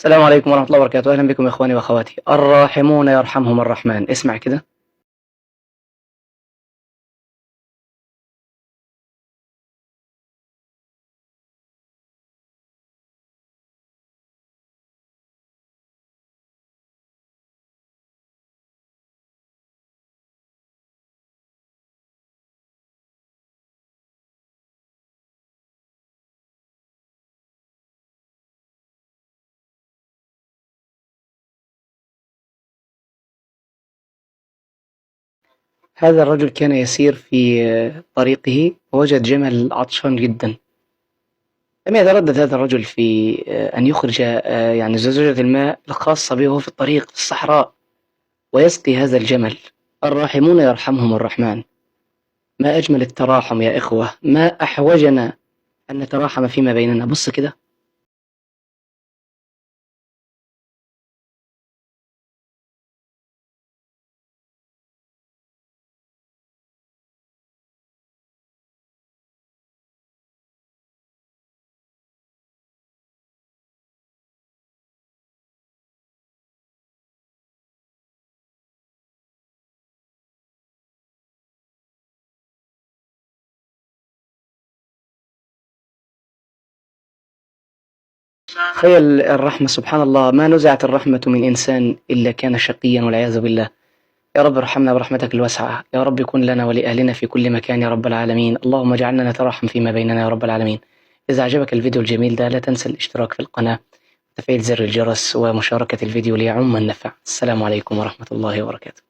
السلام عليكم ورحمة الله وبركاته، أهلا بكم يا إخواني وأخواتي، الراحمون يرحمهم الرحمن، اسمع كده. هذا الرجل كان يسير في طريقه ووجد جمل عطشان جدا. لم يتردد هذا الرجل في أن يخرج يعني زجاجة الماء الخاصة به وهو في الطريق في الصحراء ويسقي هذا الجمل. الراحمون يرحمهم الرحمن. ما أجمل التراحم يا إخوة، ما أحوجنا أن نتراحم فيما بيننا. بص كده. تخيل الرحمة، سبحان الله، ما نزعت الرحمة من إنسان إلا كان شقيا والعياذ بالله. يا رب ارحمنا برحمتك الواسعة، يا رب يكن لنا ولأهلنا في كل مكان يا رب العالمين. اللهم اجعلنا نتراحم فيما بيننا يا رب العالمين. إذا أعجبك الفيديو الجميل ده لا تنسى الاشتراك في القناة وتفعيل زر الجرس ومشاركة الفيديو ليعم النفع. السلام عليكم ورحمة الله وبركاته.